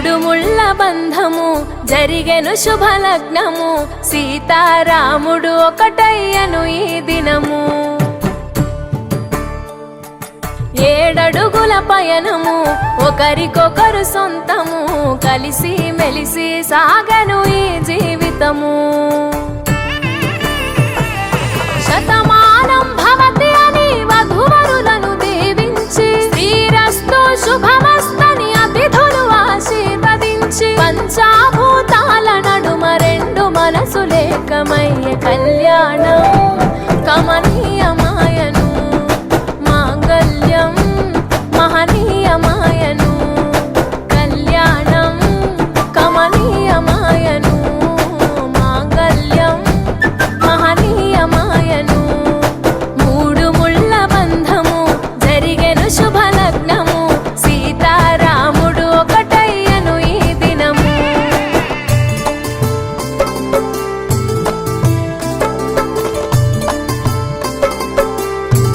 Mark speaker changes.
Speaker 1: మూడు ముళ్ళ బంధము జరిగెను శుభలగ్నము సీతారాముడు ఒకటయ్యను ఈ దినము 7 అడుగుల పయనము ఒకరికొకరు సొంతము కలిసి మెలిసి సాగను ఈ జీవితము